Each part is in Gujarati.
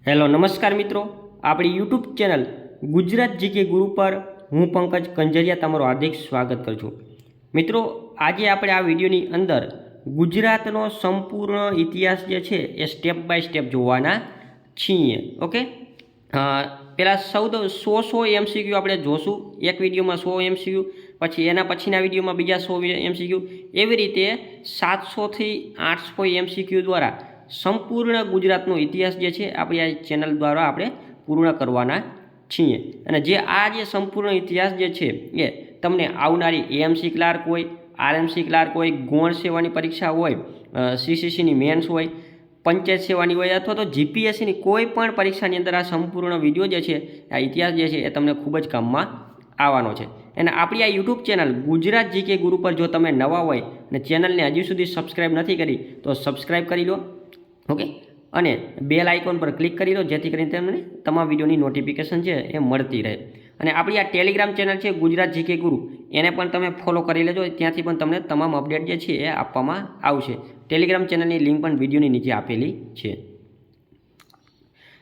હેલો નમસ્કાર મિત્રો, આપણી યુટ્યુબ ચેનલ ગુજરાત જીકે ગુરુ પર હું પંકજ કંજરિયા તમારું હાર્દિક સ્વાગત કરું છું. મિત્રો, આજે આપણે આ વિડીયોની અંદર ગુજરાતનો સંપૂર્ણ ઇતિહાસ જે છે એ સ્ટેપ બાય સ્ટેપ જોવાના છીએ. ઓકે, પહેલાં 100 MCQ આપણે જોશું. એક વિડીયોમાં 100 MCQ, પછી એના પછીના વિડીયોમાં બીજા 100 MCQ, એવી રીતે 700થી 800 MCQ દ્વારા સંપૂર્ણ ગુજરાતનો ઇતિહાસ જે છે આપણી આ ચેનલ દ્વારા આપણે પૂર્ણ કરવાના છીએ. અને જે સંપૂર્ણ ઇતિહાસ જે છે એ તમને આવનારી AMC ક્લાર્ક હોય, RMC ક્લાર્ક હોય, ગૌણ સેવાની પરીક્ષા હોય, CCCની મેન્સ હોય, પંચાયત સેવાની હોય, અથવા તો GPSCની કોઈ પણ પરીક્ષાની અંદર આ સંપૂર્ણ વિડીયો જે છે, આ ઇતિહાસ જે છે એ તમને ખૂબ જ કામમાં આવવાનો છે. અને આપણી આ યુટ્યુબ ચેનલ ગુજરાત જીકે ગુરુ પર જો તમે નવા હોય અને ચેનલને હજી સુધી સબસ્ક્રાઈબ નથી કરી તો સબસ્ક્રાઈબ કરી લો. ઓકે, અને બેલ આઇકોન પર ક્લિક કરી લો જેથી કરીને તમને તમામ વિડીયોની નોટિફિકેશન છે એ મળતી રહે. અને આપણી આ ટેલિગ્રામ ચેનલ છે ગુજરાત જીકે ગુરુ, એને પણ તમે ફોલો કરી લેજો. ત્યાંથી પણ તમને તમામ અપડેટ જે છે એ આપવામાં આવશે. ટેલિગ્રામ ચેનલની લિંક પણ વિડીયોની નીચે આપેલી છે.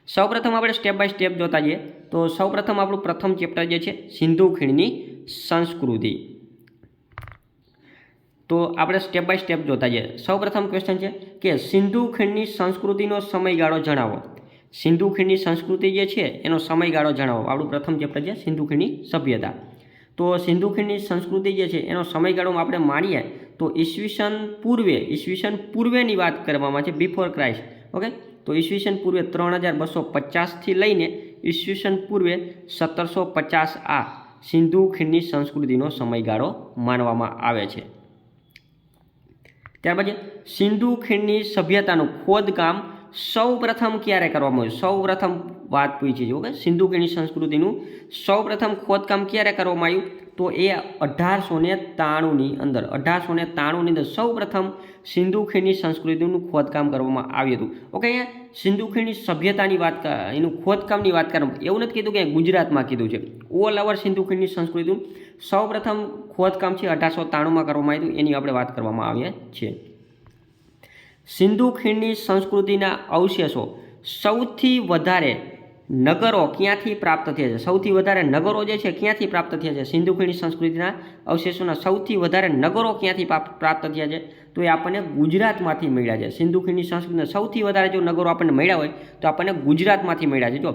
સૌપ્રથમ આપણે સ્ટેપ બાય સ્ટેપ જોતા જઈએ તો સૌપ્રથમ આપણું પ્રથમ ચેપ્ટર જે છે સિંધુ ખીણની સંસ્કૃતિ. તો આપણે સ્ટેપ બાય સ્ટેપ જોતા જઈએ. સૌપ્રથમ ક્વેશ્ચન છે કે સિંધુ ખીણની સંસ્કૃતિનો સમયગાળો જણાવો. સિંધુ ખીણની સંસ્કૃતિ જે છે એનો સમયગાળો જણાવો. આપણું પ્રથમ ચેપ્ટર છે સિંધુ ખીણની સભ્યતા. તો સિંધુ ખીણની સંસ્કૃતિ જે છે એનો સમયગાળો આપણે માણીએ તો ઈસવીસન પૂર્વેની વાત કરવામાં છે, બિફોર ક્રાઇસ્ટ. ઓકે, તો ઈસવીસન પૂર્વે 3250થી લઈને ઈસવીસન પૂર્વે 1750 આ સિંધુ ખીણની સંસ્કૃતિનો સમયગાળો માનવામાં આવે છે. ત્યાર પછી સિંધુ ખીણની સભ્યતાનું ખોદકામ સૌપ્રથમ ક્યારે કરવામાં આવ્યું? સૌપ્રથમ વાત પૂછી છે. ઓકે, સિંધુ ખીણની સંસ્કૃતિનું સૌપ્રથમ ખોદકામ ક્યારે કરવામાં આવ્યું? તો એ 1893ની અંદર સૌપ્રથમ સિંધુ ખીણની સંસ્કૃતિનું ખોદકામ કરવામાં આવ્યું હતું. ઓકે, અહીંયા સિંધુ ખીણની સભ્યતાની વાત, એનું ખોદકામની વાત કરવામાં, એવું નથી કીધું કે ગુજરાતમાં કીધું છે. ઓલ ઓવર સિંધુ ખીણની સંસ્કૃતિનું સૌપ્રથમ ખોદકામ છે 1893માં કરવામાં આવ્યું, એની આપણે વાત કરવામાં આવીએ છીએ. સિંધુ ખીણની સંસ્કૃતિના અવશેષો સૌથી વધારે નગરો ક્યાંથી પ્રાપ્ત થયા છે? સૌથી વધારે નગરો જે છે ક્યાંથી પ્રાપ્ત થયા છે? સિંધુ ખીણની સંસ્કૃતિના અવશેષોના સૌથી વધારે નગરો ક્યાંથી પ્રાપ્ત થયા છે? તો એ આપણને ગુજરાતમાંથી મળ્યા છે. સિંધુ ખીણની સંસ્કૃતિના સૌથી વધારે જો નગરો આપણને મળ્યા હોય તો આપણને ગુજરાતમાંથી મળ્યા છે. જો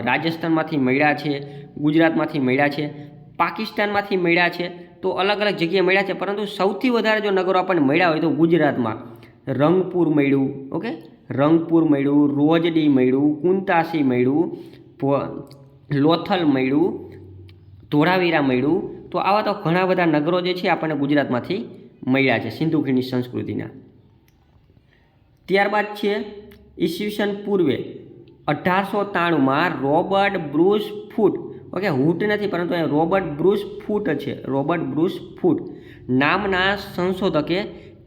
રાજસ્થાનમાંથી મળ્યા છે, ગુજરાતમાંથી મળ્યા છે, પાકિસ્તાનમાંથી મળ્યા છે, તો અલગ અલગ જગ્યાએ મળ્યા છે. પરંતુ સૌથી વધારે જો નગરો આપણને મળ્યા હોય તો ગુજરાતમાં રંગપુર મળ્યું. ઓકે, રંગપુર મળ્યું, રોજડી મળ્યું, કુંતાસી મળ્યું, લોથલ મળ્યું, ધોળાવીરા મળ્યું. તો આવા તો ઘણા બધા નગરો જે છે આપણને ગુજરાતમાંથી મળ્યા છે સિંધુ ખીણની સંસ્કૃતિના. ત્યારબાદ છે ઈસવીસન પૂર્વે 1893માં રોબર્ટ બ્રુસ ફૂટ. ઓકે, હૂટ નથી પરંતુ રોબર્ટ બ્રુસ ફૂટ છે. રોબર્ટ બ્રુસ ફૂટ નામના સંશોધકે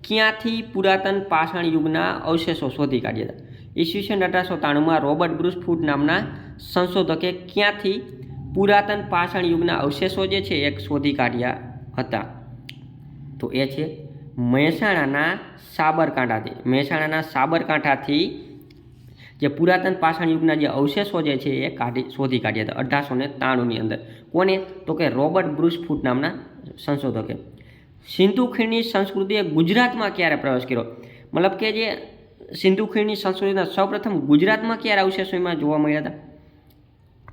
ક્યાંથી પુરાતન પાષાણ યુગના અવશેષો શોધી કાઢ્યા હતા? ઈસવીસન 1893માં રોબર્ટ બ્રુસ ફૂટ નામના સંશોધકે ક્યાંથી પુરાતન પાષાણ યુગના અવશેષો જે છે એ શોધી કાઢ્યા હતા? તો એ છે મહેસાણાના સાબરકાંઠાથી જે પુરાતન પાષાણ યુગના જે અવશેષો જે છે એ શોધી કાઢ્યા હતા 1893ની અંદર. કોને? તો કે રોબર્ટ બ્રુસ ફૂટ નામના સંશોધકે. સિંધુ ખીણની સંસ્કૃતિએ ગુજરાતમાં ક્યારે પ્રવેશ કર્યો? મતલબ કે જે સિંધુ ખીણની સંસ્કૃતિના સૌપ્રથમ ગુજરાતમાં ક્યારે અવશેષો એમાં જોવા મળ્યા હતા?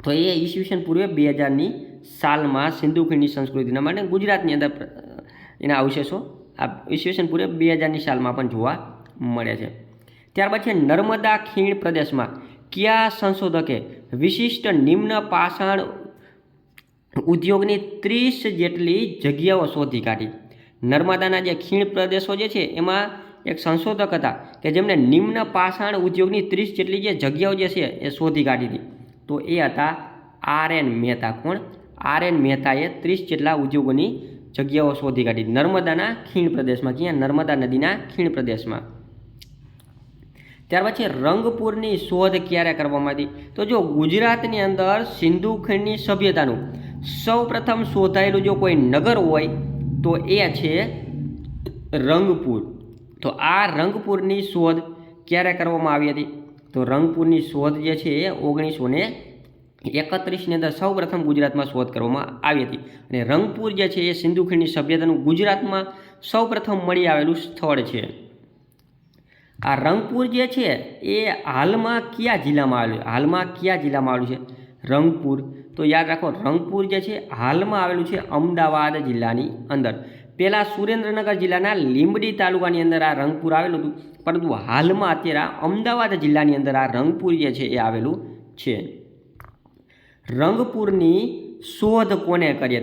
તો એ ઈસવીસન પૂર્વે 2000ની સાલમાં સિંધુ ખીણની સંસ્કૃતિના માટે ગુજરાતની અંદર એના અવશેષો આ ઈસવીસન પૂર્વે 2000ની સાલમાં પણ જોવા મળે છે. ત્યારબાદ છે નર્મદા ખીણ પ્રદેશમાં કયા સંશોધકે વિશિષ્ટ નિમ્ન પાષાણ ઉદ્યોગની 30 જેટલી જગ્યાઓ શોધી કાઢી? નર્મદાના જે ખીણ પ્રદેશો જે છે એમાં એક સંશોધક હતા કે જેમણે નિમ્ન પાષાણ ઉદ્યોગની 30 જેટલી જે જગ્યાઓ જે છે એ શોધી કાઢી હતી. તો એ હતા RN મહેતા. કોણ? RN મહેતાએ 30 જેટલા ઉદ્યોગોની જગ્યાઓ શોધી કાઢી નર્મદાના ખીણ પ્રદેશમાં. ક્યાં? નર્મદા નદીના ખીણ પ્રદેશમાં. ત્યારબાદ છે રંગપુરની શોધ ક્યારે કરવામાં આવી? તો જો ગુજરાતની અંદર સિંધુ ખીણની સભ્યતાનું સૌપ્રથમ શોધાયેલું જો કોઈ નગર હોય તો એ છે રંગપુર. તો આ રંગપુરની શોધ ક્યારે કરવામાં આવી હતી? તો રંગપુરની શોધ જે છે એ 1931ની અંદર સૌ પ્રથમ ગુજરાતમાં શોધ કરવામાં આવી હતી અને રંગપુર જે છે એ સિંધુ ખીણની સભ્યતાનું ગુજરાતમાં સૌ પ્રથમ મળી આવેલું સ્થળ છે. આ રંગપુર જે છે એ હાલમાં કયા જિલ્લામાં આવેલું છે? રંગપુર. તો યાદ રાખો, રંગપુર જે છે હાલમાં આવેલું છે અમદાવાદ જિલ્લાની અંદર. પહેલાં સુરેન્દ્રનગર જિલ્લાના લીંબડી તાલુકાની અંદર આ રંગપુર આવેલું હતું, પરંતુ હાલમાં અત્યારે અમદાવાદ જિલ્લાની અંદર આ રંગપુર જે છે એ આવેલું છે. રંગપુરની શોધ કોને કરી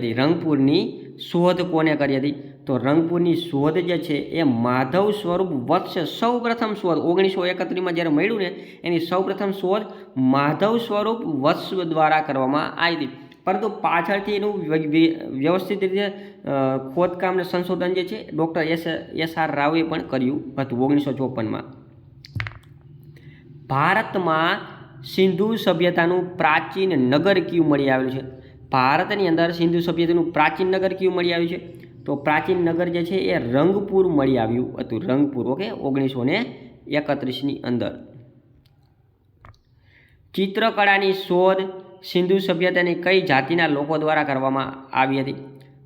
હતી? તો રંગપુરની શોધ જે છે એ માધવ સ્વરૂપ વત્સ સૌ પ્રથમ શોધ 1931માં જ્યારે મળ્યું ને એની સૌ પ્રથમ શોધ માધવ સ્વરૂપ વત્સ દ્વારા કરવામાં આવી હતી. પરંતુ પાછળથી એનું વ્યવસ્થિત રીતે ખોદકામ અને સંશોધન જે છે ડૉક્ટર એસ.આર. રાવે પણ કર્યું હતું 1954માં. ભારતમાં સિંધુ સભ્યતાનું પ્રાચીન નગર કયું મળી આવેલું છે? ભારતની અંદર સિંધુ સભ્યતાનું પ્રાચીન નગર કયું મળી આવ્યું છે? તો પ્રાચીન નગર જે છે એ રંગપુર મળી આવ્યું હતું. રંગપુર. ઓકે, 1931ની અંદર. ચિત્રકળાની શોધ સિંધુ સભ્યતાની કઈ જાતિના લોકો દ્વારા કરવામાં આવી હતી?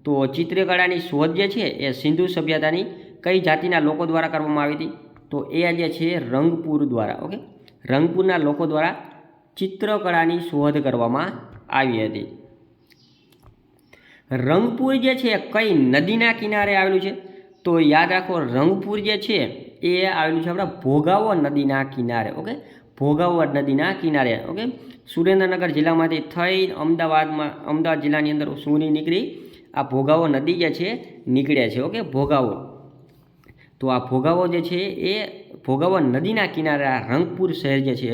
તો ચિત્રકળાની શોધ જે છે એ સિંધુ સભ્યતાની કઈ જાતિના લોકો દ્વારા કરવામાં આવી હતી? તો એ જે છે રંગપુર દ્વારા. ઓકે, રંગપુરના લોકો દ્વારા ચિત્રકળાની શોધ કરવામાં આવી હતી. રંગપુર જે છે કઈ નદીના કિનારે આવેલું છે? તો યાદ રાખો, રંગપુર જે છે એ આવેલું છે આપણા ભોગાવો નદીના કિનારે. ઓકે, ભોગાવો નદીના કિનારે. ઓકે, સુરેન્દ્રનગર જિલ્લામાંથી થઈ અમદાવાદ જિલ્લાની અંદર સુની નીકળી આ ભોગાવો નદી જે છે નીકળે છે. ઓકે, ભોગાવો. તો આ ભોગાવો જે છે એ ભોગાવો નદીના કિનારે આ રંગપુર શહેર જે છે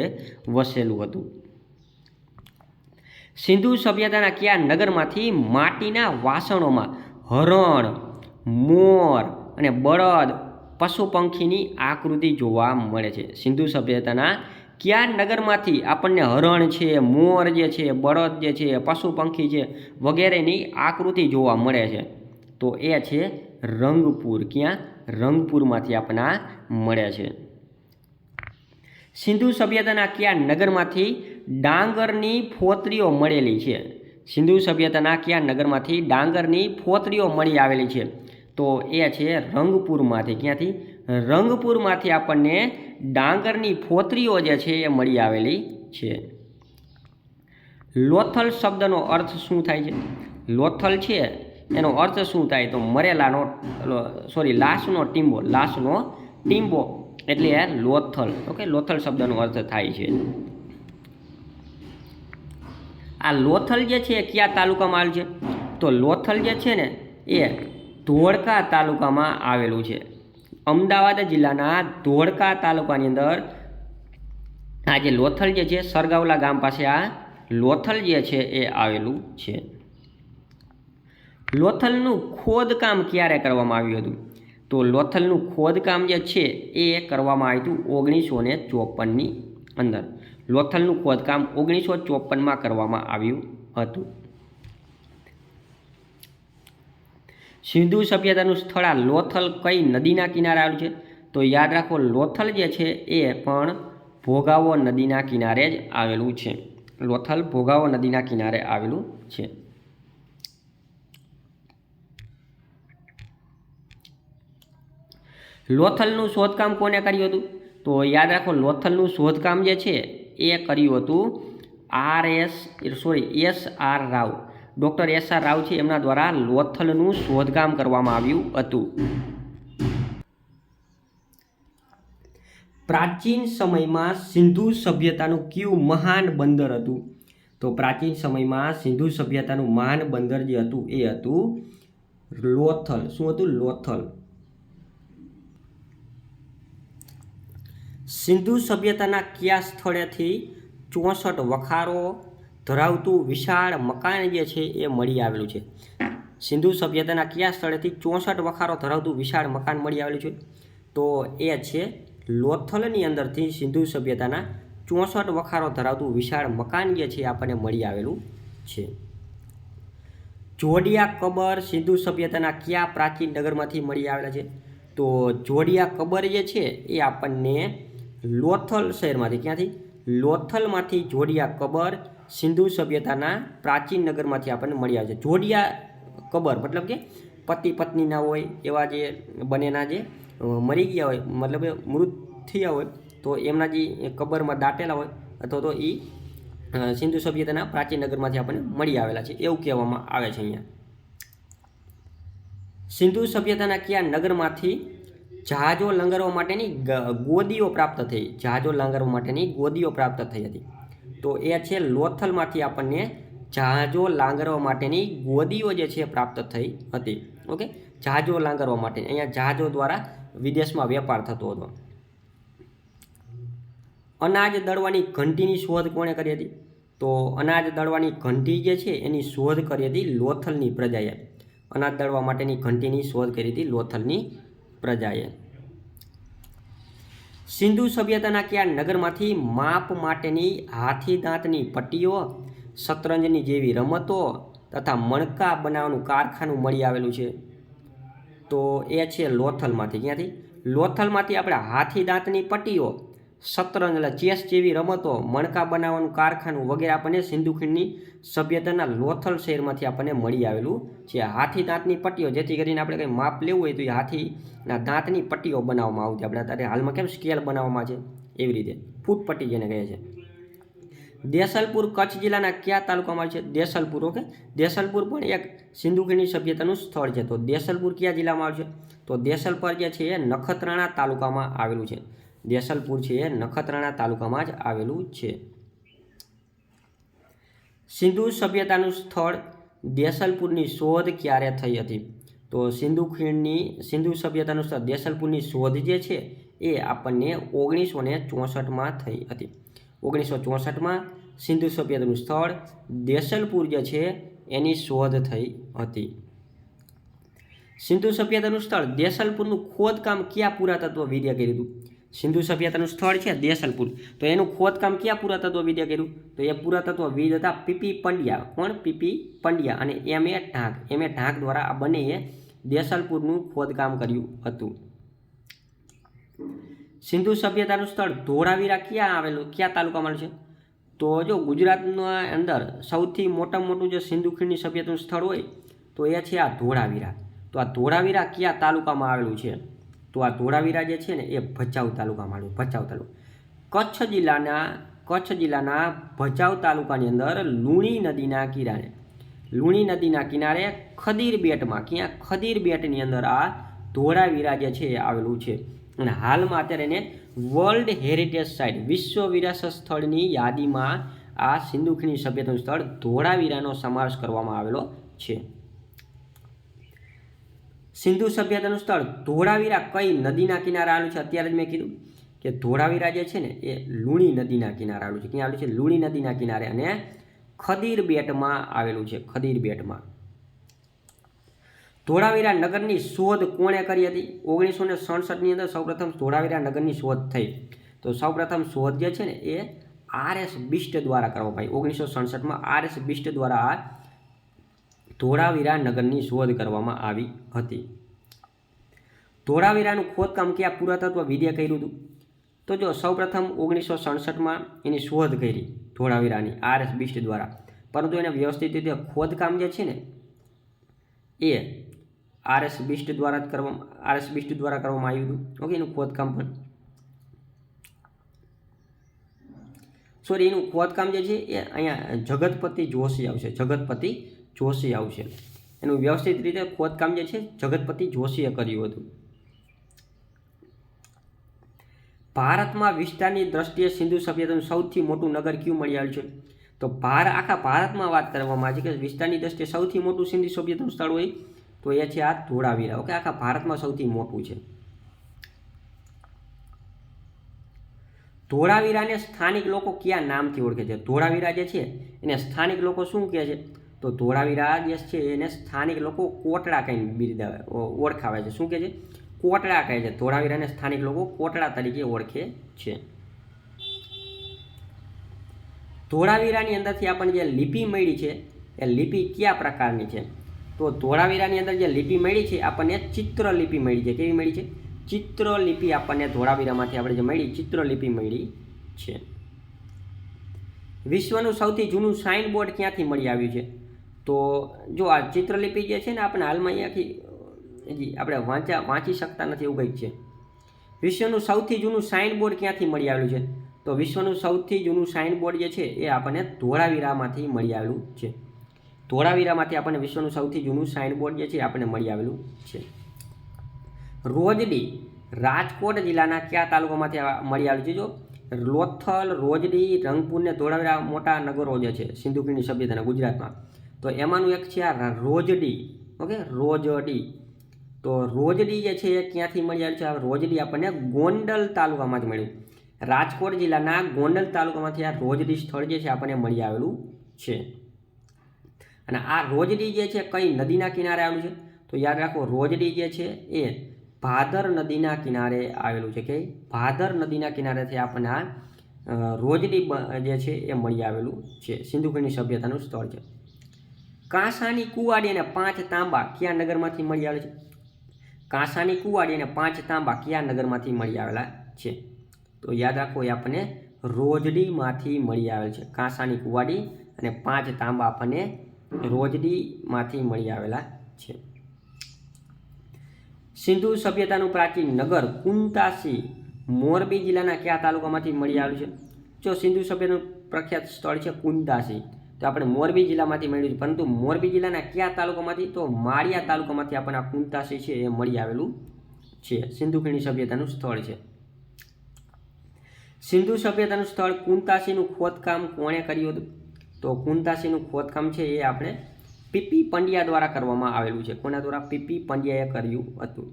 વસેલું હતું. સિંધુ સભ્યતાના કયા નગરમાંથી માટીના વાસણોમાં હરણ, મોર અને બળદ પશુ પંખીની આકૃતિ જોવા મળે છે? સિંધુ સભ્યતાના કયા નગરમાંથી આપણને હરણ છે, મોર જે છે, બળદ જે છે, પશુ પંખી છે વગેરેની આકૃતિ જોવા મળે છે? તો એ છે રંગપુર. ક્યાં? રંગપુરમાંથી આપણને મળે છે. સિંધુ સભ્યતાના કયા નગરમાંથી ડાંગરની ફોતરીઓ મળેલી છે? સિંધુ સભ્યતાના કયા નગરમાંથી ડાંગરની ફોતરીઓ મળી આવેલી છે? તો એ છે રંગપુરમાંથી. ક્યાંથી? રંગપુરમાંથી આપણને ડાંગરની ફોતરીઓ જે છે એ મળી આવેલી છે. લોથલ શબ્દનો અર્થ શું થાય છે? લોથલ છે એનો અર્થ શું થાય? તો લાશનો ટીંબો એટલે લોથલ. ઓકે, લોથલ શબ્દનો અર્થ થાય છે. આ લોથલ જે છે કયા તાલુકામાં આવેલું છે? તો લોથલ જે છે ને એ ધોળકા તાલુકામાં આવેલું છે. અમદાવાદ જિલ્લાના ધોળકા તાલુકાની અંદર આ જે લોથલ જે છે સરગાવલા ગામ પાસે આ લોથલ જે છે એ આવેલું છે. લોથલનું ખોદકામ ક્યારે કરવામાં આવ્યું હતું? તો લોથલનું ખોદકામ જે છે એ કરવામાં આવ્યું હતું 1954ની અંદર. લોથલનું ખોદકામ 1954માં કરવામાં આવ્યું હતું. સિંધુ સભ્યતાનું સ્થળ આ લોથલ કઈ નદીના કિનારે આવેલું છે? તો યાદ રાખો, લોથલ જે છે એ પણ ભોગાવો નદીના કિનારે જ આવેલું છે. લોથલ ભોગાવો નદીના કિનારે આવેલું છે. લોથલનું શોધકામ કોને કર્યું હતું? તો યાદ રાખો, લોથલનું શોધકામ જે છે એ કર્યું હતું એસ.આર. રાવ. ડૉક્ટર એસ.આર. રાવ છે એમના દ્વારા લોથલનું શોધકામ કરવામાં આવ્યું હતું. પ્રાચીન સમયમાં સિંધુ સભ્યતાનું કયું મહાન બંદર હતું? તો પ્રાચીન સમયમાં સિંધુ સભ્યતાનું મહાન બંદર જે હતું એ હતું લોથલ. શું હતું? લોથલ. સિંધુ સભ્યતાના કયા સ્થળેથી 64 વખારો ધરાવતું વિશાળ મકાન જે છે એ મળી આવેલું છે? સિંધુ સભ્યતાના કયા સ્થળેથી 64 વખારો ધરાવતું વિશાળ મકાન મળી આવેલું છે? તો એ છે લોથલની અંદરથી સિંધુ સભ્યતાના 64 વખારો ધરાવતું વિશાળ મકાન જે છે આપણને મળી આવેલું છે. જોડિયા કબર સિંધુ સભ્યતાના કયા પ્રાચીન નગરમાંથી મળી આવેલા છે? તો જોડિયા કબર જે છે એ આપણને લોથલ શહેરમાંથી. ક્યાંથી? લોથલમાંથી જોડિયા કબર સિંધુ સભ્યતાના પ્રાચીન નગરમાંથી આપણને મળી આવે છે. જોડિયા કબર મતલબ કે પતિ પત્નીના હોય એવા જે બંનેના જે મરી ગયા હોય મતલબ મૃત થયા હોય તો એમના જે કબરમાં દાટેલા હોય અથવા તો એ સિંધુ સભ્યતાના પ્રાચીન નગરમાંથી આપણને મળી આવેલા છે એવું કહેવામાં આવે છે. અહીંયા સિંધુ સભ્યતાના કયા નગરમાંથી જહાજો લંગરવા માટેની ગોદીઓ પ્રાપ્ત થઈ? જહાજો લંગરવા માટેની ગોદીઓ પ્રાપ્ત થઈ હતી. તો એ છે લોથલમાંથી આપણને જહાજો લાંગરવા માટેની ગોદીઓ જે છે પ્રાપ્ત થઈ હતી. ઓકે, જહાજો લાંગરવા માટે અહીંયા જહાજો દ્વારા વિદેશમાં વેપાર થતો હતો. અનાજ દળવાની ઘંટીની શોધ કોણે કરી હતી? તો અનાજ દળવાની ઘંટી જે છે એની શોધ કરી હતી લોથલની પ્રજાએ. અનાજ દળવા માટેની ઘંટીની શોધ કરી હતી લોથલની પ્રજાએ. સિંધુ સભ્યતાના કયા નગરમાંથી માપ માટેની હાથી દાંતની પટ્ટીઓ, શતરંજની જેવી રમતો તથા મણકા બનાવવાનું કારખાનું મળી આવેલું છે? તો એ છે લોથલમાંથી. ક્યાંથી? લોથલમાંથી આપણે હાથી દાંતની પટ્ટીઓ, શતરંજ એટલે ચેસ જેવી રમતો, મણકા બનાવવાનું કારખાનું વગેરે આપણને સિંધુ ખીણની સભ્યતાના લોથલ શહેરમાંથી આપણને મળી આવેલું છે. હાથી દાંતની પટ્ટીઓ, જેથી કરીને આપણે કંઈ માપ લેવું હોય તો એ હાથીના દાંતની પટ્ટીઓ બનાવવામાં આવતી. આપણે અત્યારે હાલમાં કેમ સ્કેલ બનાવવામાં છે એવી રીતે ફૂટ પટ્ટી જેને કહે છે. દેસલપુર કચ્છ જિલ્લાના કયા તાલુકામાં છે? દેસલપુર. ઓકે, દેસલપુર પણ એક સિંધુ ખીણની સભ્યતાનું સ્થળ છે. તો દેસલપુર કયા જિલ્લામાં આવશે? તો દેસલપુર જે છે એ નખત્રાણા તાલુકામાં આવેલું છે. દેસલપુર છે એ નખત્રાણા તાલુકામાં જ આવેલું છે. સિંધુ સભ્યતાનું સ્થળ દેસલપુરની શોધ ક્યારે થઈ હતી? તો સિંધુ સભ્યતાનું સ્થળ દેસલપુરની શોધ જે છે એ આપણને 1964માં થઈ હતી. 1964માં સિંધુ સભ્યતાનું સ્થળ દેસલપુર જે છે એની શોધ થઈ હતી. સિંધુ સભ્યતાનું સ્થળ દેસલપુરનું ખોદકામ કયા પુરાતત્વવિદે કર્યું હતું? સિંધુ સભ્યતાનું સ્થળ છે દેસલપુર, તો એનું ખોદકામ કયા પુરાતત્વવિદે કર્યું? તો એ પુરાતત્વવિદ હતા પીપી પંડ્યા. કોણ? પીપી પંડ્યા અને એમ.એ. ઢાંક દ્વારા આ બંનેએ દેસલપુરનું ખોદકામ કર્યું હતું. સિંધુ સભ્યતાનું સ્થળ ધોળાવીરા ક્યાં આવેલું, કયા તાલુકામાં છે? તો જો ગુજરાતના અંદર સૌથી મોટામાં મોટું જે સિંધુ ખીણની સભ્યતાનું સ્થળ હોય તો એ છે આ ધોળાવીરા. તો આ ધોળાવીરા કયા તાલુકામાં આવેલું છે? તો આ ધોળાવીરા જે છે ને એ ભચાઉ તાલુકામાં આવેલું. ભચાઉ તાલુકો કચ્છ જિલ્લાના ભચાઉ તાલુકાની અંદર લુણી નદીના કિનારે ખદીર બેટમાં, ક્યાં? ખદીર બેટની અંદર આ ધોળાવીરા જે છે એ આવેલું છે. અને હાલમાં અત્યારે એને વર્લ્ડ હેરિટેજ સાઇટ, વિશ્વ વિરાસત સ્થળની યાદીમાં આ સિંધુ ખીણની સભ્યતાનું સ્થળ ધોળાવીરાનો સમાવેશ કરવામાં આવેલો છે. સિંધુ સભ્યતાનું સ્થળ ધોળાવીરા કઈ નદીના કિનારે આવેલું છે? અત્યારે જ મેં કીધું કે ધોળાવીરા જે છે ને એ લુણી નદીના કિનારે આવેલું છે. ક્યાં આવેલું છે? લુણી નદીના કિનારે અને ખદીર બેટમાં આવેલું છે. ખદીર બેટમાં. ધોળાવીરા નગરની શોધ કોણે કરી હતી? 1967ની અંદર સૌપ્રથમ ધોળાવીરા નગરની શોધ થઈ. તો સૌપ્રથમ શોધ જે છે ને એ R.S. બિસ્ટ દ્વારા કરવામાં આવી. 1967માં R.S. બિસ્ટ દ્વારા આ ધોળાવીરા નગરની શોધ કરવામાં આવી હતી. ધોળાવીરાનું ખોદકામ કયા પુરાતત્વવિદે કર્યું હતું? તો જો સૌપ્રથમ 1967માં એની શોધ કરી ધોળાવીરાની R.S. બિસ્ટ દ્વારા, પરંતુ એને વ્યવસ્થિત રીતે ખોદકામ જે છે ને એ R.S. બિસ્ટ દ્વારા કરવામાં આવ્યું હતું. ઓકે, એનું ખોદકામ પણ એનું ખોદકામ જે છે એ અહીંયા જગતપતિ જોશી આવશે. એનું વ્યવસ્થિત રીતે ખોદકામ જે છે જગતપતિ જોશીએ કર્યું હતું. ભારતમાં વિસ્તારની દ્રષ્ટિએ સિંધુ સભ્યતાનું સૌથી મોટું નગર કયું મળી આવ્યું છે? તો આખા ભારતમાં વાત કરવામાં આવે છે કે વિસ્તારની દ્રષ્ટિએ સૌથી મોટું સિંધુ સભ્યતાનું સ્થળ હોય તો એ છે આ ધોળાવીરા. ઓકે, આખા ભારતમાં સૌથી મોટું છે. ધોળાવીરાને સ્થાનિક લોકો કયા નામથી ઓળખે છે? ધોળાવીરા જે છે એને સ્થાનિક લોકો શું કહે છે? તો ધોળાવીરા જે છે એને સ્થાનિક લોકો કોટડા કહીને ઓળખાવે છે. શું કહે છે? કોટડા કહે છે. ધોળાવીરાને સ્થાનિક લોકો કોટડા તરીકે ઓળખે છે. ધોળાવીરાની અંદરથી આપણને જે લિપિ મળી છે એ લિપિ કયા પ્રકારની છે? તો ધોળાવીરાની અંદર જે લિપિ મળી છે આપણને ચિત્રલિપિ મળી છે. કેવી મળી છે? ચિત્રલિપિ આપણને ધોળાવીરામાંથી આપણે જે મળી ચિત્રલિપિ મળી છે. વિશ્વનું સૌથી જૂનું સાઇન બોર્ડ ક્યાંથી મળી આવ્યું છે? તો જો આ ચિત્રલિપિ જે છે ને આપણે હાલમાં અહીંયાથી આપણે વાંચી શકતા નથી એવું કંઈક છે. વિશ્વનું સૌથી જૂનું સાઇન બોર્ડ ક્યાંથી મળી આવેલું છે? તો વિશ્વનું સૌથી જૂનું સાઇન બોર્ડ જે છે એ આપણને ધોળાવીરામાંથી મળી આવેલું છે. ધોળાવીરામાંથી આપણને વિશ્વનું સૌથી જૂનું સાઇન બોર્ડ જે છે આપણને મળી આવેલું છે. રોજડી રાજકોટ જિલ્લાના કયા તાલુકામાંથી મળી આવેલું છે? જો લોથલ, રોજડી, રંગપુર ને ધોળાવીરા મોટા નગરો જે છે સિંધુ ખીણની સભ્યતાના ગુજરાતમાં, તો એમાંનું એક છે આ રોજડી. ઓકે, રોજડી. તો રોજડી જે છે એ ક્યાંથી મળી આવેલું છે? રોજડી આપણને ગોંડલ તાલુકામાં જ મળ્યું. રાજકોટ જિલ્લાના ગોંડલ તાલુકામાંથી આ રોજડી સ્થળ જે છે આપણને મળી આવેલું છે. અને આ રોજડી જે છે કઈ નદીના કિનારે આવેલું છે? તો યાદ રાખો, રોજડી જે છે એ ભાદર નદીના કિનારે આવેલું છે. કે ભાદર નદીના કિનારેથી આપણને આ રોજડી જે છે એ મળી આવેલું છે. સિંધુ ખીણની સભ્યતાનું સ્થળ છે. કાંસાની કુવાડી અને 5 તાંબા કયા નગરમાંથી મળી આવે છે? કાંસાની કુવાડી અને 5 તાંબા કયા નગરમાંથી મળી આવેલા છે? તો યાદ રાખો, એ આપણને રોજડીમાંથી મળી આવેલ છે. કાંસાની કુવાડી અને 5 તાંબા આપણને રોજડીમાંથી મળી આવેલા છે. સિંધુ સભ્યતાનું પ્રાચીન નગર કુંતાસી મોરબી જિલ્લાના કયા તાલુકામાંથી મળી આવેલું છે? જો સિંધુ સભ્યતાનું પ્રખ્યાત સ્થળ છે કુંતાસી, તો આપણે મોરબી જિલ્લામાંથી મળ્યું છે. પરંતુ મોરબી જિલ્લાના કયા તાલુકામાંથી? તો માળિયા તાલુકામાંથી આપણને આ કુંતાસી છે એ મળી આવેલું છે. સિંધુ ખીણની સભ્યતાનું સ્થળ છે. સિંધુ સભ્યતાનું સ્થળ કુંતાસીનું ખોદકામ કોણે કર્યું હતું? તો કુંતાસીનું ખોદકામ છે એ આપણે પીપી પંડ્યા દ્વારા કરવામાં આવેલું છે. કોના દ્વારા? પીપી પંડ્યાએ કર્યું હતું.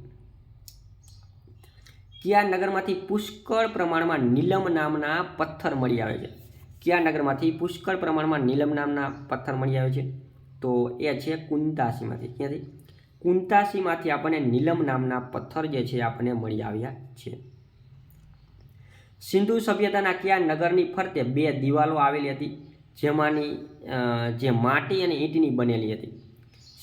કયા નગરમાંથી પુષ્કળ પ્રમાણમાં નીલમ નામના પથ્થર મળી આવે છે? કયા નગરમાંથી પુષ્કળ પ્રમાણમાં નીલમ નામના પથ્થર મળી આવે છે? તો એ છે કુંતાસીમાંથી. ક્યાંથી? કુંતાસીમાંથી આપણને નીલમ નામના પથ્થર જે છે આપણને મળી આવ્યા છે. સિંધુ સભ્યતાના કયા નગરની ફરતે 2 દિવાલો આવેલી હતી જેમાંની જે માટી અને ઈંટની બનેલી હતી?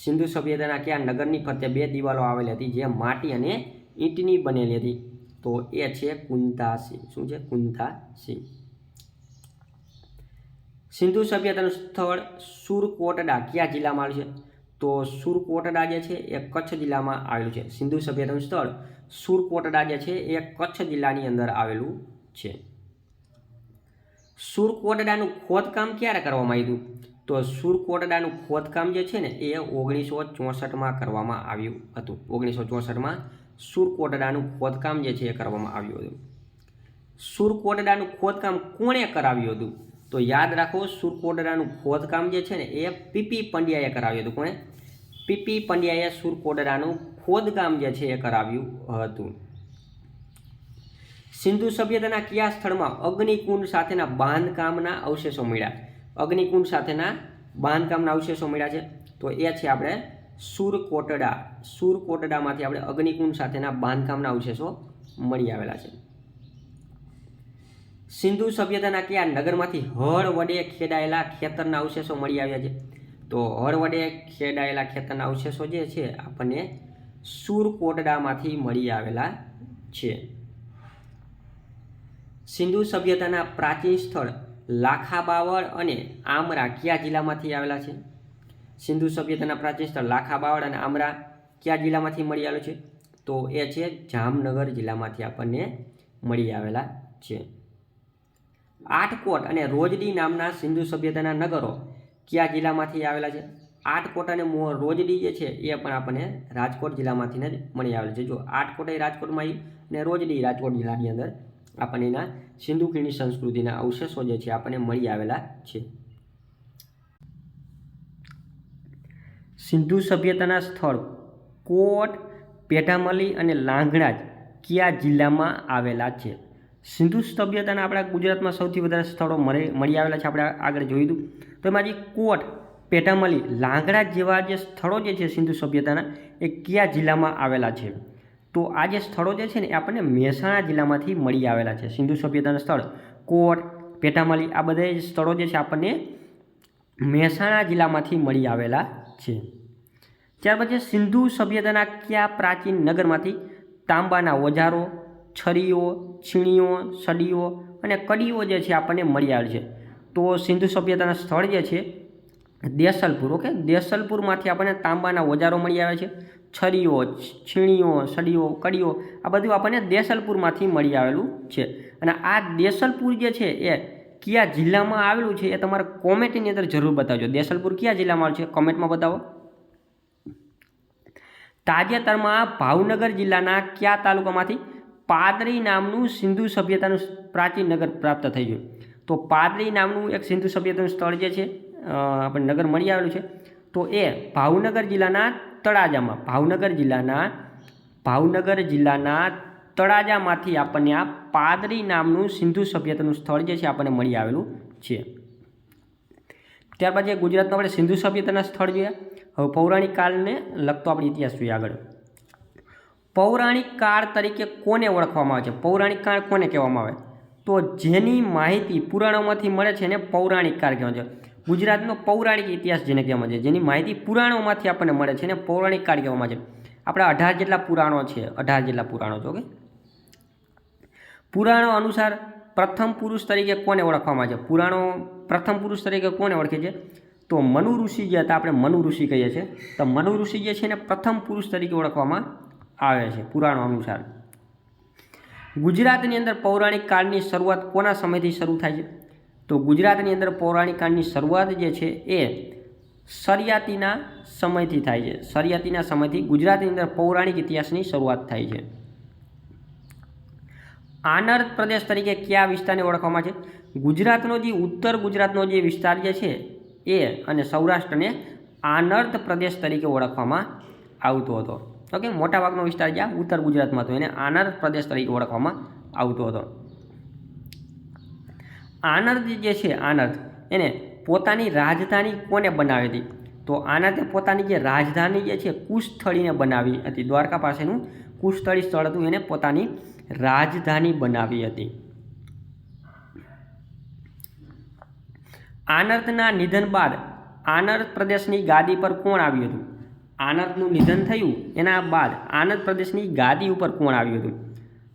સિંધુ સભ્યતાના કયા નગરની ફરતે 2 દિવાલો આવેલી હતી જે માટી અને ઈંટની બનેલી હતી? તો એ છે કુંતાસી. શું છે? કુંતાસી. સિંધુ સભ્યતાનું સ્થળ સુરકોટડા કયા જિલ્લામાં આવેલું છે? તો સુરકોટડા જે છે એ કચ્છ જિલ્લામાં આવેલું છે. સિંધુ સભ્યતાનું સ્થળ સુરકોટડા જે છે એ કચ્છ જિલ્લાની અંદર આવેલું છે. સુરકોટડાનું ખોદકામ ક્યારે કરવામાં આવ્યું? તો સુરકોટડાનું ખોદકામ જે છે ને એ 1964માં કરવામાં આવ્યું હતું. 1964માં સુરકોટડાનું ખોદકામ જે છે એ કરવામાં આવ્યું હતું. સુરકોટડાનું ખોદકામ કોણે કરાવ્યું હતું? તો યાદ રાખો, સુરકોટડાનું ખોદકામ જે છે ને એ પીપી પંડ્યાએ કરાવ્યું હતું. કોણે? પીપી પંડ્યાએ સુરકોટડાનું ખોદકામ જે છે એ કરાવ્યું હતું. સિંધુ સભ્યતાના કયા સ્થળમાં અગ્નિકુંડ સાથેના બાંધકામના અવશેષો મળ્યા? અગ્નિકુંડ સાથેના બાંધકામના અવશેષો મળ્યા છે. તો એ છે આપણે સુરકોટડા. સુરકોટડામાંથી આપણે અગ્નિકુંડ સાથેના બાંધકામના અવશેષો મળી આવેલા છે. સિંધુ સભ્યતાના કયા નગરમાંથી હળ વડે ખેડાયેલા ખેતરના અવશેષો મળી આવ્યા છે? તો હળ વડે ખેડાયેલા ખેતરના અવશેષો જે છે આપણને સુરકોટડામાંથી મળી આવેલા છે. સિંધુ સભ્યતાના પ્રાચીન સ્થળ લાખાબાવળ અને આમરા કયા જિલ્લામાંથી આવેલા છે? સિંધુ સભ્યતાના પ્રાચીન સ્થળ લાખાબાવળ અને આમરા કયા જિલ્લામાંથી મળી આવેલું છે? તો એ છે જામનગર જિલ્લામાંથી આપણને મળી આવેલા છે. આટકોટ અને રોજડી નામના સિંધુ સભ્યતાના નગરો કયા જિલ્લામાંથી આવેલા છે? આટકોટ અને રોજડી જે છે એ પણ આપણને રાજકોટ જિલ્લામાંથી જ મળી આવેલા છે. જો આટકોટ એ રાજકોટમાં આવ્યું અને રોજડી રાજકોટ જિલ્લાની અંદર આપણને એના સિંધુ ખીણની સંસ્કૃતિના અવશેષો જે છે આપણને મળી આવેલા છે. સિંધુ સભ્યતાના સ્થળ કોટ, પેઢામલી અને લાંગણાજ કયા જિલ્લામાં આવેલા છે? સિંધુ સભ્યતાના આપણા ગુજરાતમાં સૌથી વધારે સ્થળો મળી આવેલા છે. આપણે આગળ જોયું હતું. તો એમાં જે કોટ, પેઢામલી, લાંગણાજ જેવા જે સ્થળો જે છે સિંધુ સભ્યતાના એ કયા જિલ્લામાં આવેલા છે? તો આ જે સ્થળો જે છે ને એ આપણને મહેસાણા જિલ્લામાંથી મળી આવેલા છે. સિંધુ સભ્યતાના સ્થળ કોટ, પેઢામલી આ બધા સ્થળો જે છે આપણને મહેસાણા જિલ્લામાંથી મળી આવેલા છે. ત્યાર પછી સિંધુ સભ્યતાના કયા પ્રાચીન નગરમાંથી તાંબાના ઓજારો, છરીઓ, છીણીઓ, સડીઓ અને કડીઓ જે છે આપણને મળી આવેલ છે? તો સિંધુ સભ્યતાના સ્થળ જે છે દેસલપુર. ઓકે, દેસલપુરમાંથી આપણને તાંબાના ઓજારો મળી આવે છે. છરીઓ, છીણીઓ, સળીઓ, કડીઓ આ બધું આપણને દેસલપુરમાંથી મળી આવેલું છે. અને આ દેસલપુર જે છે એ કયા જિલ્લામાં આવેલું છે એ તમારે કોમેન્ટની અંદર જરૂર બતાવજો. દેસલપુર કયા જિલ્લામાં આવેલું છે કોમેન્ટમાં બતાવો. તાજેતરમાં ભાવનગર જિલ્લાના કયા તાલુકામાંથી પાદરી નામનું સિંધુ સભ્યતાનું પ્રાચીન નગર પ્રાપ્ત થઈ ગયું? તો પાદરી નામનું એક સિંધુ સભ્યતાનું સ્થળ જે છે આપણે નગર મળી આવેલું છે. તો એ ભાવનગર જિલ્લાના તળાજામાં, ભાવનગર જિલ્લાના તળાજામાંથી આપણને આ પાદરી નામનું સિંધુ સભ્યતાનું સ્થળ જે છે આપણને મળી આવેલું છે. ત્યારબાદ જે ગુજરાતમાં આપણે સિંધુ સભ્યતાના સ્થળ જોયા. હવે પૌરાણિક કાળને લગતો આપણે ઇતિહાસ જોઈએ આગળ. પૌરાણિક કાળ તરીકે કોને ઓળખવામાં આવે છે? પૌરાણિક કાળ કોને કહેવામાં આવે? તો જેની માહિતી પુરાણોમાંથી મળે છે એને પૌરાણિક કાળ કહેવામાં છે. ગુજરાતનો પૌરાણિક ઇતિહાસ જેને કહેવામાં છે, જેની માહિતી પુરાણોમાંથી આપણને મળે છે એને પૌરાણિક કાળ કહેવામાં છે. આપણા 18 જેટલા પુરાણો છે, 18 જેટલા પુરાણો છે. ઓકે, પુરાણો અનુસાર પ્રથમ પુરુષ તરીકે કોને ઓળખવામાં આવે છે? પુરાણો પ્રથમ પુરુષ તરીકે કોને ઓળખે છે? તો મનુ ઋષિ જે હતા, આપણે મનુ ઋષિ કહીએ છીએ, તો મનુ ઋષિ જે છે એને પ્રથમ પુરુષ તરીકે ઓળખવામાં આવે છે પુરાણો અનુસાર. ગુજરાતની અંદર પૌરાણિક કાળની શરૂઆત કોના સમયથી શરૂ થાય છે? તો ગુજરાતની અંદર પૌરાણિક કાળની શરૂઆત જે છે એ શરિયાતીના સમયથી થાય છે. શરિયાતીના સમયથી ગુજરાતની અંદર પૌરાણિક ઇતિહાસની શરૂઆત થાય છે. આનર્દ પ્રદેશ તરીકે કયા વિસ્તારને ઓળખવામાં છે? ગુજરાતનો જે ઉત્તર ગુજરાતનો જે વિસ્તાર જે છે એ અને સૌરાષ્ટ્રને આનર્દ પ્રદેશ તરીકે ઓળખવામાં આવતો હતો. ઓકે, મોટાભાગનો વિસ્તાર જ્યાં ઉત્તર ગુજરાતમાં હતો એને આનર્દ પ્રદેશ તરીકે ઓળખવામાં આવતો હતો. આનર્દ જે છે, આનર્દ એને પોતાની રાજધાની કોને બનાવી હતી? તો આનર્દે પોતાની જે રાજધાની જે છે કુશસ્થળીને બનાવી હતી. દ્વારકા પાસેનું કુશસ્થળી સ્થળ હતું એને પોતાની રાજધાની બનાવી હતી. આનર્દના નિધન બાદ આનર્દ પ્રદેશની ગાદી પર કોણ આવ્યું હતું? આનર્દનું નિધન થયું એના બાદ આનર્દ પ્રદેશની ગાદી ઉપર કોણ આવ્યું હતું?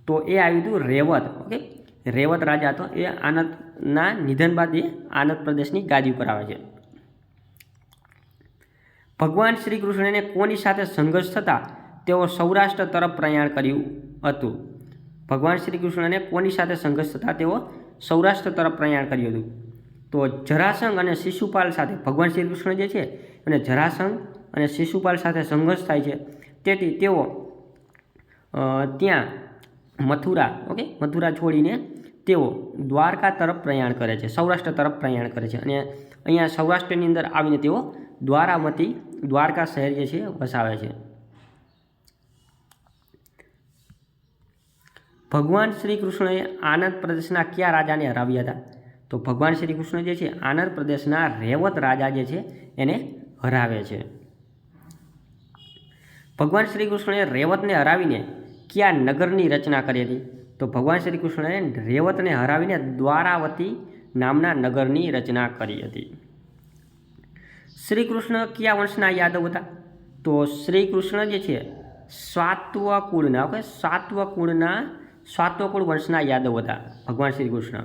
તો એ આવ્યું હતું રેવત. ઓકે, રેવત રાજા હતો. એ આનર્દના નિધન બાદ એ આનર્દ પ્રદેશની ગાદી ઉપર આવે છે. ભગવાન શ્રી કૃષ્ણને કોની સાથે સંઘર્ષ થતાં તેઓ સૌરાષ્ટ્ર તરફ પ્રયાણ કર્યું હતું? ભગવાન શ્રી કૃષ્ણને કોની સાથે સંઘર્ષ થતાં તેઓ સૌરાષ્ટ્ર તરફ પ્રયાણ કર્યું હતું? તો જરાસંઘ અને શિશુપાલ સાથે ભગવાન શ્રી કૃષ્ણ જે છે અને જરાસંઘ અને શિશુપાલ સાથે સંઘર્ષ થાય છે. તેથી તેઓ ત્યાં મથુરા છોડીને તેઓ દ્વારકા તરફ પ્રયાણ કરે છે, સૌરાષ્ટ્ર તરફ પ્રયાણ કરે છે. અને અહીંયા સૌરાષ્ટ્રની અંદર આવીને તેઓ દ્વારકા શહેર જે છે વસાવે છે. ભગવાન શ્રી કૃષ્ણએ આનંદ પ્રદેશના કયા રાજાને હરાવ્યા હતા? તો ભગવાન શ્રી કૃષ્ણ જે છે આનંદ પ્રદેશના રેવત રાજા જે છે એને હરાવે છે. ભગવાન શ્રી કૃષ્ણએ રેવતને હરાવીને કયા નગરની રચના કરી હતી? તો ભગવાન શ્રી કૃષ્ણએ રેવતને હરાવીને દ્વારાવતી નામના નગરની રચના કરી હતી. શ્રી કૃષ્ણ કયા વંશના યાદવ હતા? તો શ્રી કૃષ્ણ જે છે સાત્વકુળ વંશના યાદવ હતા ભગવાન શ્રી કૃષ્ણ.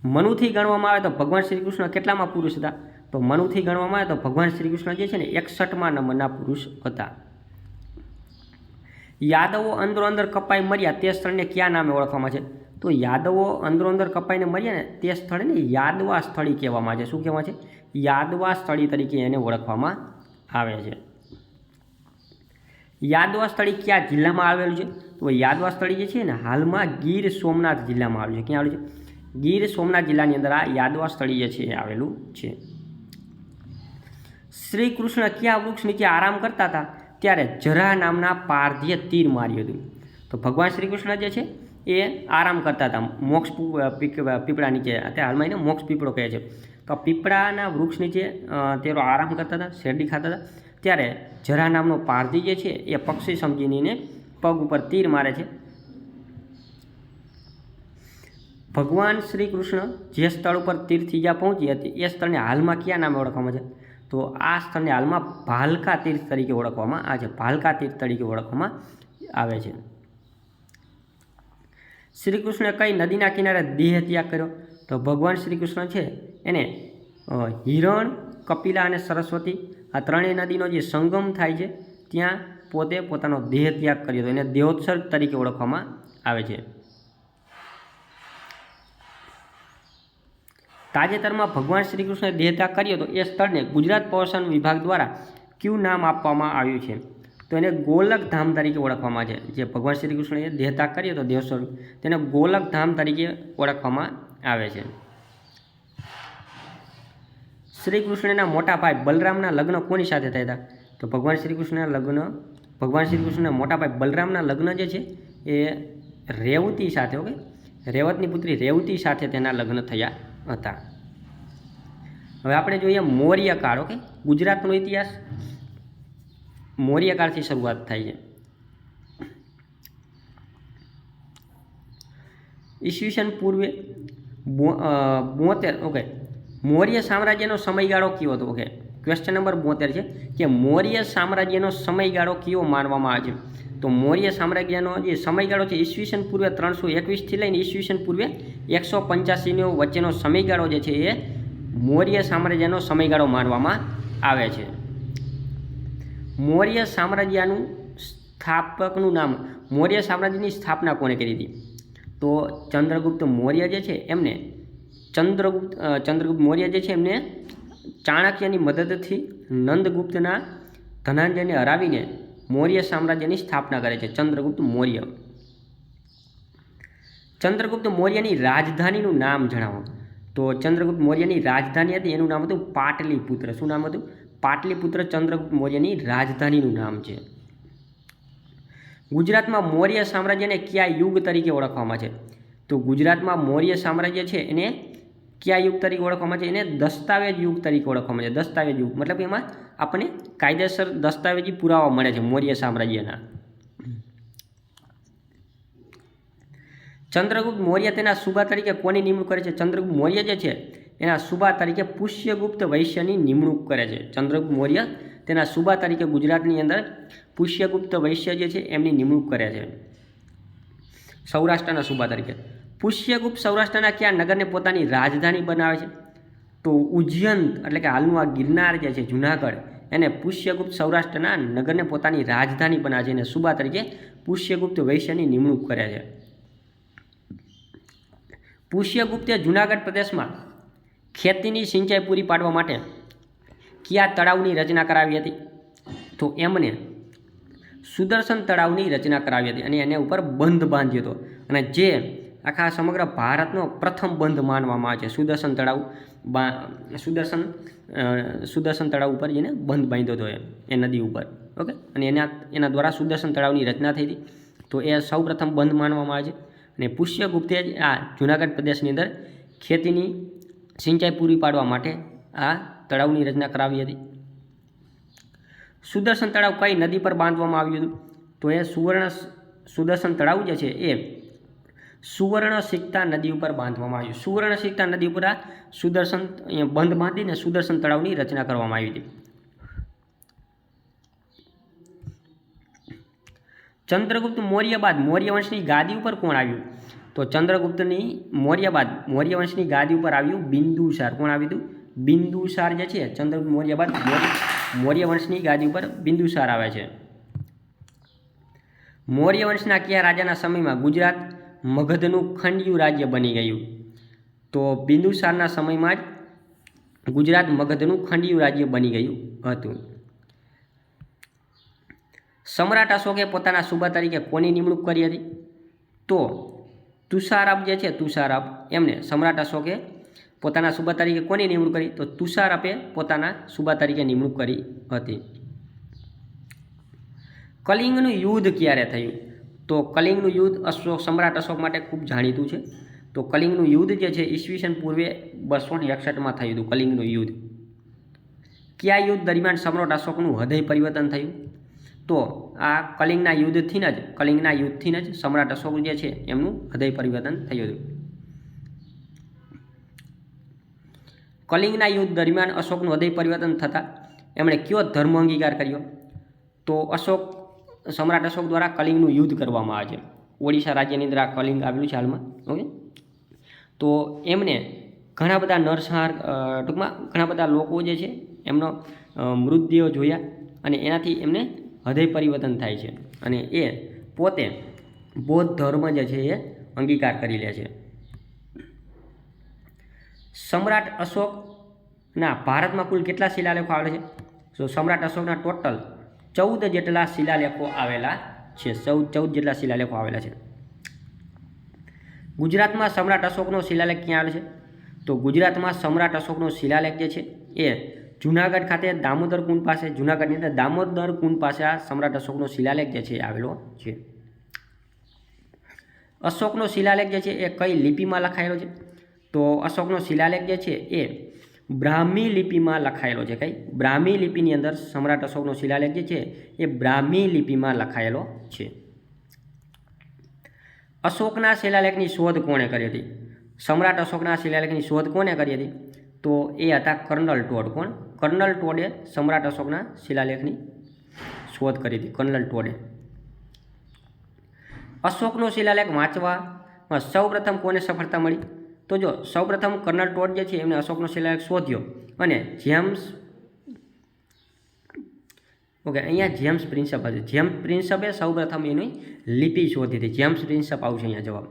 મનુથી ગણવામાં આવે તો ભગવાન શ્રી કૃષ્ણ કેટલામાં પુરુષ હતા? તો મનુથી ગણવામાં આવે તો ભગવાન શ્રી કૃષ્ણ જે છે ને 61મા નંબરના પુરુષ હતા. યાદવો અંદરો-અંદર કપાઈ મર્યા તે સ્થળને કયા નામે ઓળખવામાં છે? તો યાદવો અંદરો-અંદર કપાઈને મર્યા ને તે સ્થળને યાદવા સ્થળી કહેવામાં આવે છે. શું કહેવામાં છે? યાદવા સ્થળી તરીકે એને ઓળખવામાં આવે છે. યાદવા સ્થળી કયા જિલ્લામાં આવેલું છે? તો યાદવા સ્થળી જે છે ને હાલમાં ગીર સોમનાથ જિલ્લામાં આવેલું છે. ક્યાં આવેલું છે? ગીર સોમનાથ જિલ્લાની અંદર આ યાદવા સ્થળી જે છે એ આવેલું છે. શ્રી કૃષ્ણ કયા વૃક્ષ નીચે આરામ કરતા હતા ત્યારે જરા નામના પારધીએ તીર માર્યું હતું? તો ભગવાન શ્રી કૃષ્ણ જે છે એ આરામ કરતા હતા મોક્ષ પીપળા નીચે. અત્યારે હાલમાં એને મોક્ષ પીપળો કહે છે. તો પીપળાના વૃક્ષ નીચે તેઓ આરામ કરતા હતા, શેરડી ખાતા હતા. ત્યારે જરા નામનો પારધી જે છે એ પક્ષી સમજીને પગ ઉપર તીર મારે છે. ભગવાન શ્રી કૃષ્ણ જે સ્થળ ઉપર તીર્થઈજા પહોંચી હતી એ સ્થળને હાલમાં કયા નામે ઓળખવામાં છે? તો આ સ્થળને હાલમાં ભાલકા તીર્થ તરીકે ઓળખવામાં આવે છે. ભાલકા તીર્થ તરીકે ઓળખવામાં આવે છે. શ્રી કૃષ્ણે કઈ નદીના કિનારે દેહ ત્યાગ કર્યો? તો ભગવાન શ્રી કૃષ્ણ છે એને હિરણ, કપિલા અને સરસ્વતી આ ત્રણેય નદીનો જે સંગમ થાય છે ત્યાં પોતે પોતાનો દેહ ત્યાગ કર્યો હતો. એને દેહોત્સર્ગ તરીકે ઓળખવામાં આવે છે. તાજેતરમાં ભગવાન શ્રી કૃષ્ણે દેહ ત્યાગ કર્યો હતો એ સ્થળને ગુજરાત પ્રવાસન વિભાગ દ્વારા કયું નામ આપવામાં આવ્યું છે? તો એને ગોલક ધામ તરીકે ઓળખવામાં છે. જે ભગવાન શ્રી કૃષ્ણએ દેહ ત્યાગ કર્યો હતો દેહોત્સર્ગ, તેને ગોલક ધામ તરીકે ઓળખવામાં આવે છે. શ્રી કૃષ્ણના મોટા ભાઈ બલરામના લગ્ન કોની સાથે થયા હતા? તો ભગવાન શ્રી કૃષ્ણના મોટા ભાઈ બલરામના લગ્ન જે છે એ રેવતી સાથે, ઓકે, રેવતની પુત્રી રેવતી સાથે તેના લગ્ન થયા હતા. હવે આપણે જોઈએ મૌર્ય કાળ. ઓકે, ગુજરાતનો ઇતિહાસ મૌર્ય કાળથી શરૂઆત થાય છે. ઈસવીસન પૂર્વે 72. ઓકે, મૌર્ય સામ્રાજ્યનો સમયગાળો કયો હતો? ઓકે, ક્વેશ્ચન નંબર 72 છે કે મૌર્ય સામ્રાજ્યનો સમયગાળો કયો માનવામાં આવે છે? તો મૌર્ય સામ્રાજ્યનો જે સમયગાળો છે ઈસવીસન પૂર્વે 321થી લઈને ઈસવીસન પૂર્વે 185 વચ્ચેનો સમયગાળો જે છે એ મૌર્ય સામ્રાજ્યનો સમયગાળો માનવામાં આવે છે. મૌર્ય સામ્રાજ્યનું સ્થાપકનું નામ, મૌર્ય સામ્રાજ્યની સ્થાપના કોણે કરી હતી? તો ચંદ્રગુપ્ત મૌર્ય જે છે એમને ચંદ્રગુપ્ત મૌર્ય જે છે એમને ચાણક્યની મદદથી નંદગુપ્તના ધનાંજયને હરાવીને મૌર્ય સામ્રાજ્યની સ્થાપના કરે છે. ચંદ્રગુપ્ત મૌર્ય. ચંદ્રગુપ્ત મૌર્યની રાજધાનીનું નામ જણાવો. તો ચંદ્રગુપ્ત મૌર્યની રાજધાની હતી એનું નામ હતું પાટલીપુત્ર. શું નામ હતું? પાટલીપુત્ર ચંદ્રગુપ્ત મૌર્યની રાજધાનીનું નામ છે. ગુજરાતમાં મૌર્ય સામ્રાજ્યને કયા યુગ તરીકે ઓળખવામાં છે? તો ગુજરાતમાં મૌર્ય સામ્રાજ્ય છે એને કયા યુગ તરીકે ઓળખવામાં છે? એને દસ્તાવેજ યુગ તરીકે ઓળખવામાં છે. દસ્તાવેજ યુગ મતલબ એમાં આપણને કાયદેસર દસ્તાવેજી પુરાવા મળે છે મૌર્ય સામ્રાજ્યના. ચંદ્રગુપ્ત મૌર્ય તેના સુબા તરીકે કોની નિમણૂક કરે છે? ચંદ્રગુપ્ત મૌર્ય જે છે એના સુબા તરીકે પુષ્યગુપ્ત વૈશ્યની નિમણૂક કરે છે. ચંદ્રગુપ્ત મૌર્ય તેના સુબા તરીકે ગુજરાતની અંદર પુષ્યગુપ્ત વૈશ્ય જે છે એમની નિમણૂક કરે છે સૌરાષ્ટ્રના સુબા તરીકે. પુષ્યગુપ્ત સૌરાષ્ટ્રના કયા નગરને પોતાની રાજધાની બનાવે છે? તો ઉજ્જૈન એટલે કે હાલનું આ ગિરનાર જે છે જુનાગઢ એને પુષ્યગુપ્ત સૌરાષ્ટ્રના નગરને પોતાની રાજધાની બનાવે છે અને સુબા તરીકે પુષ્યગુપ્ત વૈશ્યની નિમણૂક કરે છે. પુષ્યગુપ્તે જુનાગઢ પ્રદેશમાં ખેતીની સિંચાઈ પૂરી પાડવા માટે કયા તળાવની રચના કરાવી હતી? તો એમને સુદર્શન તળાવની રચના કરાવી હતી અને એને ઉપર બંધ બાંધ્યો હતો અને જે આખા સમગ્ર ભારતનો પ્રથમ બંધ માનવામાં આવે છે. સુદર્શન તળાવ ઉપર જેને બંધ બાંધ્યો હતો એ નદી ઉપર. ઓકે, અને એના દ્વારા સુદર્શન તળાવની રચના થઈ હતી. તો એ સૌ પ્રથમ બંધ માનવામાં આવે છે અને પુષ્યગુપ્તે જ આ જૂનાગઢ પ્રદેશની અંદર ખેતીની સિંચાઈ પૂરી પાડવા માટે આ તળાવની રચના કરાવી હતી. સુદર્શન તળાવ કઈ નદી પર બાંધવામાં આવ્યું હતું? તો એ સુદર્શન તળાવ જે છે એ સુવર્ણસિક્તા નદી ઉપર બાંધવામાં આવ્યું. સુવર્ણસિક્તા નદી ઉપર આ સુદર્શન બંધ બાંધીને સુદર્શન તળાવની રચના કરવામાં આવી હતી. ચંદ્રગુપ્ત મૌર્ય બાદ મૌર્ય વંશની ગાદી ઉપર કોણ આવ્યું? તો ચંદ્રગુપ્તની મૌર્ય બાદ મૌર્ય વંશની ગાદી ઉપર આવ્યું બિંદુસાર. કોણ આવ્યું હતું? બિંદુસાર જે છે ચંદ્રગુપ્ત મૌર્ય બાદ મૌર્ય વંશની ગાદી ઉપર બિંદુસાર આવે છે. મૌર્ય વંશના કયા રાજાના સમયમાં ગુજરાત મગધનું ખંડિયું રાજ્ય બની ગયું? તો બિંદુસારના સમયમાં જ ગુજરાત મગધનું ખંડિયું રાજ્ય બની ગયું હતું. સમ્રાટ અશોકે પોતાના સુબા તરીકે કોની નિમણૂક કરી હતી? તો તુષારપ જે છે તુષારપ એમને સમ્રાટ અશોકે પોતાના સુબા તરીકે કોની નિમણૂક કરી? તો તુષારપે પોતાના સુબા તરીકે નિમણૂક કરી હતી. કલિંગનું યુદ્ધ ક્યારે થયું? તો કલિંગનું યુદ્ધ સમ્રાટ અશોક માટે ખૂબ જાણીતું છે. તો કલિંગનું યુદ્ધ જે છે ઈસવીસન પૂર્વે 261માં થયું હતું. કલિંગનું યુદ્ધ. કયા યુદ્ધ દરમિયાન સમ્રાટ અશોકનું હૃદય પરિવર્તન થયું? તો આ કલિંગના યુદ્ધથી જ સમ્રાટ અશોક જે છે એમનું હૃદય પરિવર્તન થયું હતું. કલિંગના યુદ્ધ દરમિયાન અશોકનું હૃદય પરિવર્તન થતાં એમણે કયો ધર્મ અંગીકાર કર્યો? તો સમ્રાટ અશોક દ્વારા કલિંગનું યુદ્ધ કરવામાં આવે છે. ઓડિશા રાજ્યની અંદર આ કલિંગ આવેલું છે હાલમાં. ઓકે, તો એમને ઘણા બધા નરસંહાર ટૂંકમાં ઘણા બધા લોકો જે છે એમનો મૃતદેહો જોયા અને એનાથી એમને હૃદય પરિવર્તન થાય છે અને એ પોતે બૌદ્ધ ધર્મ જે છે એ અંગીકાર કરી લે છે. સમ્રાટ અશોકના ભારતમાં કુલ કેટલા શિલાલેખો આવેલા છે? તો સમ્રાટ અશોકના ટોટલ 14 જેટલા શિલાલેખો આવેલા છે. 14 જેટલા શિલાલેખો આવેલા છે. ગુજરાતમાં સમ્રાટ અશોકનો શિલાલેખ ક્યાં આવેલો છે? તો ગુજરાતમાં સમ્રાટ અશોકનો શિલાલેખ જે છે એ જુનાગઢ ખાતે દામોદર કુંડ પાસે, જુનાગઢની અંદર દામોદર કુંડ પાસે આ સમ્રાટ અશોકનો શિલાલેખ જે છે એ આવેલો છે. અશોકનો શિલાલેખ જે છે એ કઈ લિપિમાં લખાયેલો છે? તો અશોકનો શિલાલેખ જે છે એ બ્રાહ્મી લિપિમાં લખાયેલો છે. કઈ? બ્રાહ્મી લિપિની અંદર સમ્રાટ અશોકનો શિલાલેખ જે છે એ બ્રાહ્મી લિપિમાં લખાયેલો છે. અશોકના શિલાલેખની શોધ કોણે કરી હતી? સમ્રાટ અશોકના શિલાલેખની શોધ કોણે કરી હતી? તો એ હતા કર્નલ ટોડ. કોણ? કર્નલ ટોડે સમ્રાટ અશોકના શિલાલેખની શોધ કરી હતી. કર્નલ ટોડે. અશોકનો શિલાલેખ વાંચવામાં સૌપ્રથમ કોને સફળતા મળી? તો જો સૌપ્રથમ કર્નલ ટોડ જે છે એમને અશોકનો શિલાલેખ શોધ્યો અને જેમ્સ અહીંયા જેમ્સ પ્રિન્સપ હશે. જેમ્સ પ્રિન્સપે સૌપ્રથમ એની લિપિ શોધી હતી. જેમ્સ પ્રિન્સપ આવશે અહીંયા જવાબ.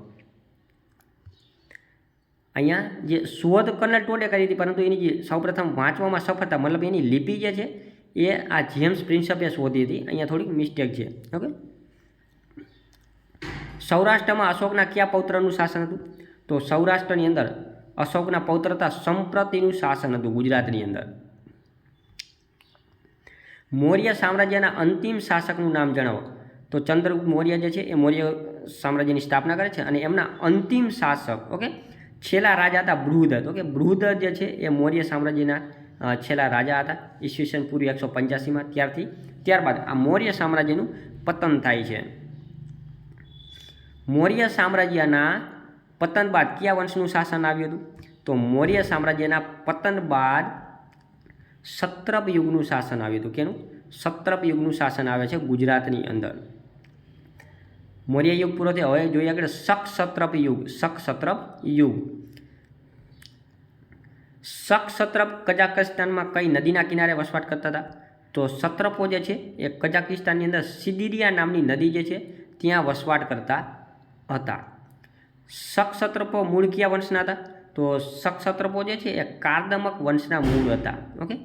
અહીંયા જે શોધ કર્નલ ટોડે કરી હતી પરંતુ એની જે સૌપ્રથમ વાંચવામાં સફળતા મતલબ એની લિપિ જે છે એ આ જેમ્સ પ્રિન્સપે શોધી હતી. અહીંયા થોડીક મિસ્ટેક છે. ઓકે. સૌરાષ્ટ્રમાં અશોકના કયા પૌત્રનું શાસન હતું? તો સૌરાષ્ટ્રની અંદર અશોકના પૌત્ર હતા સંપ્રતિનું શાસન હતું. ગુજરાતની અંદર. મૌર્ય સામ્રાજ્યના અંતિમ શાસકનું નામ જણાવો. તો ચંદ્રગુપ્ત મૌર્ય જે છે એ મૌર્ય સામ્રાજ્યની સ્થાપના કરે છે અને એમના અંતિમ શાસક ઓકે છેલ્લા રાજા હતા બૃહદત્ત. ઓકે. બૃહદત્ત જે છે એ મૌર્ય સામ્રાજ્યના છેલ્લા રાજા હતા ઈસવીસન પૂર્વ 185માં. ત્યારબાદ આ મૌર્ય સામ્રાજ્યનું પતન થાય છે. મૌર્ય સામ્રાજ્યના પતન બાદ કયા વંશનું શાસન આવ્યું હતું? તો મૌર્ય સામ્રાજ્યના પતન બાદ સત્રપ યુગનું શાસન આવ્યું હતું. કેનું? સત્રપ યુગનું શાસન આવે છે ગુજરાતની અંદર. મૌર્ય યુગ પૂરો થયો. હવે જોઈએ આગળ શક-સત્રપ યુગ. શક-સત્રપ યુગ. શક-સત્રપ કઝાકસ્તાનમાં કઈ નદીના કિનારે વસવાટ કરતા હતા? તો સત્રપો જે છે એ કઝાકિસ્તાનની અંદર સિદિરિયા નામની નદી જે છે ત્યાં વસવાટ કરતા હતા. શક-સત્રપો મૂળ કયા વંશના હતા? તો શક-સત્રપો જે છે એ કાર્દમક વંશના મૂળ હતા. ઓકે.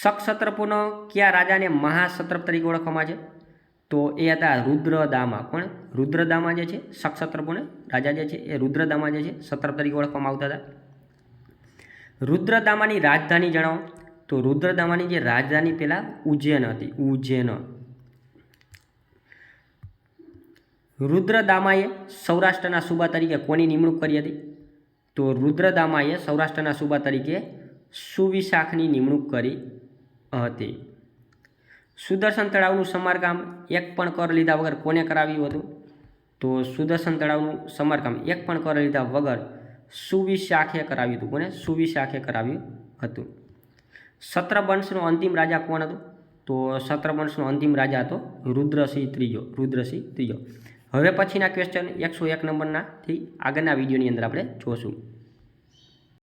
શક-સત્રપોનો કયા રાજાને મહાસત્રપ તરીકે ઓળખવામાં છે? તો એ હતા રુદ્રદામા. કોણ? રુદ્રદામા જે છે શક-સત્રપોને રાજા જે છે એ રુદ્રદામા જે છે સત્રપ તરીકે ઓળખવામાં આવતા હતા. રુદ્રદામાની રાજધાની જણાવો. તો રુદ્રદામાની જે રાજધાની પહેલાં ઉજ્જૈન હતી. ઉજ્જૈન. રુદ્રદામાએ સૌરાષ્ટ્રના સુબા તરીકે કોની નિમણૂક કરી હતી? તો રુદ્રદામાએ સૌરાષ્ટ્રના સુબા તરીકે સુવિશાખની નિમણૂક કરી હતી. સુદર્શન તળાવનું સમારકામ એક પણ કર લીધા વગર કોને કરાવ્યું હતું? તો સુદર્શન તળાવનું સમારકામ એક પણ કર લીધા વગર સુવિશાખે કરાવ્યું હતું. કોને? સુવિશાખે કરાવ્યું હતું. સત્રવંશનો અંતિમ રાજા કોણ હતો? તો સત્રવંશનો અંતિમ રાજા હતો રુદ્રસિંહ ત્રીજો. રુદ્રસિંહ ત્રીજો. હવે પછીના ક્વેશ્ચન 101 નંબરનાથી આગળના વિડીયોની અંદર આપણે જોશું.